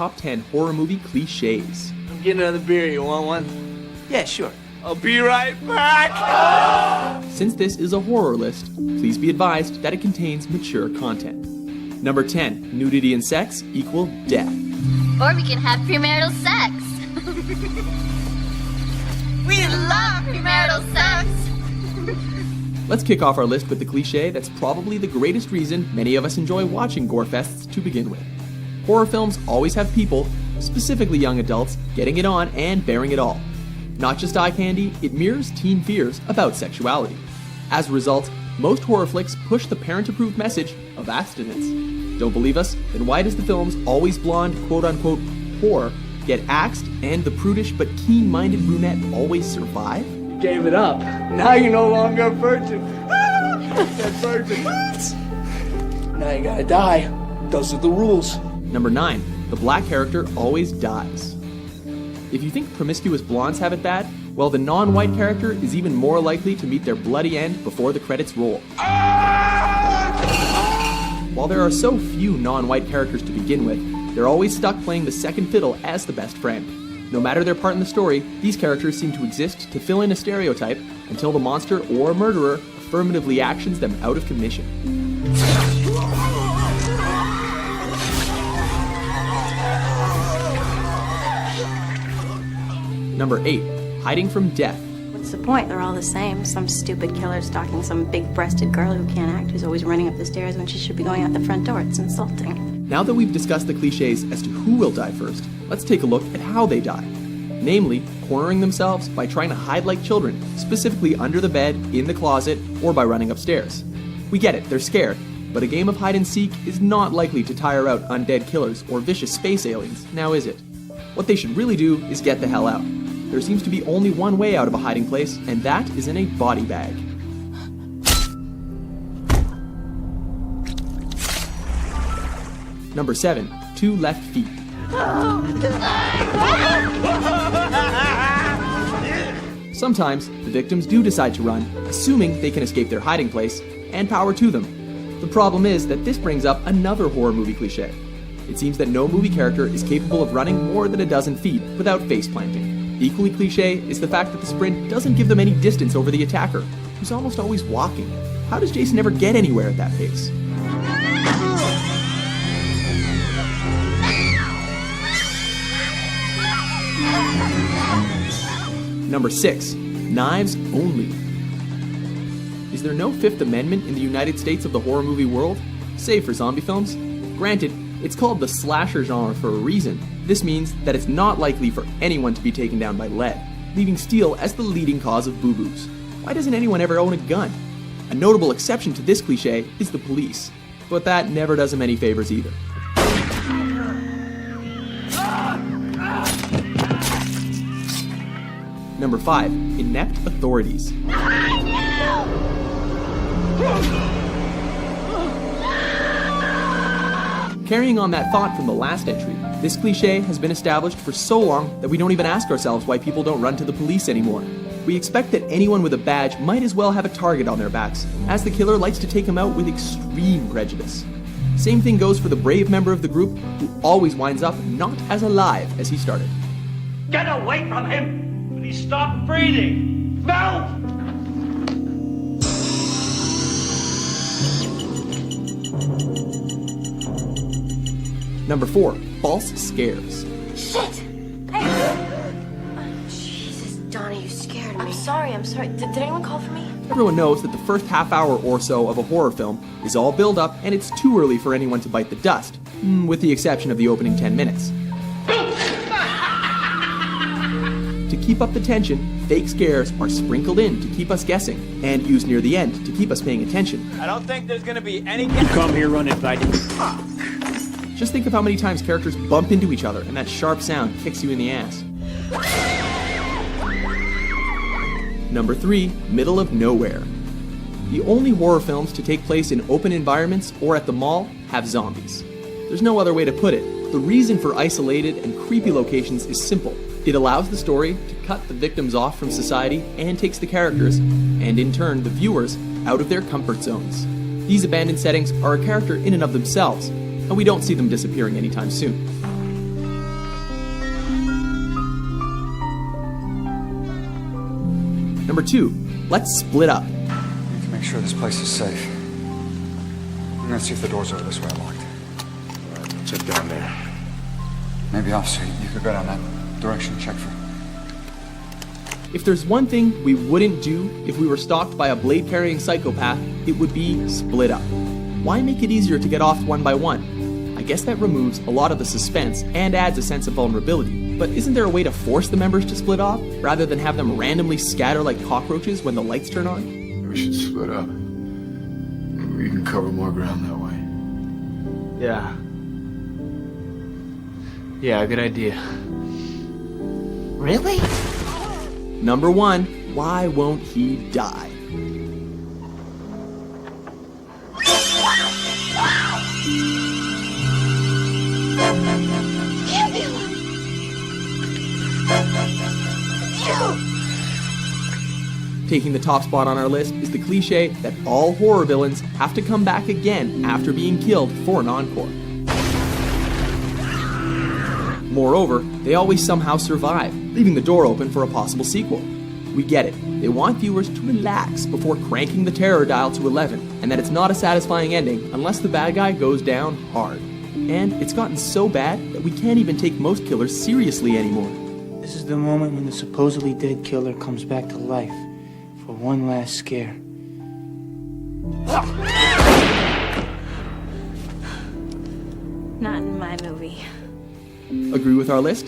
top 10 horror movie cliches. I'm getting another beer. You want one? Yeah, sure. I'll be right back. Since this is a horror list, please be advised that it contains mature content. Number 10, nudity and sex equal death. Or we can have premarital sex. We love premarital sex. Let's kick off our list with the cliche that's probably the greatest reason many of us enjoy watching gore fests to begin with. Horror films always have people, specifically young adults, getting it on and bearing it all. Not just eye candy, it mirrors teen fears about sexuality. As a result, most horror flicks push the parent-approved message of abstinence. Don't believe us? Then why does the film's always blonde, quote-unquote, whore get axed and the prudish but keen-minded brunette always survive? Gave it up. Now you're no longer a virgin. That virgin. Now you gotta die. Those are the rules. Number 9, the black character always dies. If you think promiscuous blondes have it bad, well, the non-white character is even more likely to meet their bloody end before the credits roll. While there are so few non-white characters to begin with, they're always stuck playing the second fiddle as the best friend. No matter their part in the story, these characters seem to exist to fill in a stereotype until the monster or murderer affirmatively actions them out of commission. Number 8, hiding from death. What's the point? They're all the same. Some stupid killer stalking some big-breasted girl who can't act, who's always running up the stairs when she should be going out the front door. It's insulting. Now that we've discussed the cliches as to who will die first, let's take a look at how they die. Namely, cornering themselves by trying to hide like children, specifically under the bed, in the closet, or by running upstairs. We get it, they're scared, but a game of hide and seek is not likely to tire out undead killers or vicious space aliens, now is it? What they should really do is get the hell out. There seems to be only one way out of a hiding place, and that is in a body bag. Number 7, 2 left feet. Sometimes, the victims do decide to run, assuming they can escape their hiding place, and power to them. The problem is that this brings up another horror movie cliche. It seems that no movie character is capable of running more than a dozen feet without face planting. Equally cliche is the fact that the sprint doesn't give them any distance over the attacker, who's almost always walking. How does Jason ever get anywhere at that pace? Number 6, knives only. Is there no Fifth Amendment in the United States of the horror movie world, save for zombie films? Granted, it's called the slasher genre for a reason. This means that it's not likely for anyone to be taken down by lead, leaving steel as the leading cause of boo-boos. Why doesn't anyone ever own a gun? A notable exception to this cliche is the police, but that never does them any favors either. Number 5, inept authorities. Carrying on that thought from the last entry, this cliche has been established for so long that we don't even ask ourselves why people don't run to the police anymore. We expect that anyone with a badge might as well have a target on their backs, as the killer likes to take them out with extreme prejudice. Same thing goes for the brave member of the group who always winds up not as alive as he started. Get away from him! Please stop breathing! No! Number 4, false scares. Shit! Hey! Jesus, Donna, you scared me. I'm sorry. Did anyone call for me? Everyone knows that the first half hour or so of a horror film is all build up and it's too early for anyone to bite the dust, with the exception of the opening 10 minutes. To keep up the tension, fake scares are sprinkled in to keep us guessing, and used near the end to keep us paying attention. I don't think there's gonna be any... You come here running, fighting. Just think of how many times characters bump into each other and that sharp sound kicks you in the ass. Number 3, middle of nowhere. The only horror films to take place in open environments or at the mall have zombies. There's no other way to put it. The reason for isolated and creepy locations is simple. It allows the story to cut the victims off from society and takes the characters, and in turn the viewers, out of their comfort zones. These abandoned settings are a character in and of themselves, and we don't see them disappearing anytime soon. Number 2, let's split up. Need to make sure this place is safe. I'm gonna see if the doors over this way are locked. Check down there. Maybe, officer, you could go down that direction and check for... If there's one thing we wouldn't do if we were stalked by a blade-carrying psychopath, it would be split up. Why make it easier to get off one by one? I guess that removes a lot of the suspense and adds a sense of vulnerability. But isn't there a way to force the members to split off, rather than have them randomly scatter like cockroaches when the lights turn on? We should split up. Maybe we can cover more ground that way. Yeah. Yeah, good idea. Really? Number 1, why won't he die? Taking the top spot on our list is the cliche that all horror villains have to come back again after being killed for an encore. Moreover, they always somehow survive, leaving the door open for a possible sequel. We get it. They want viewers to relax before cranking the terror dial to 11, and that it's not a satisfying ending unless the bad guy goes down hard. And it's gotten so bad that we can't even take most killers seriously anymore. This is the moment when the supposedly dead killer comes back to life for one last scare. Not in my movie. Agree with our list?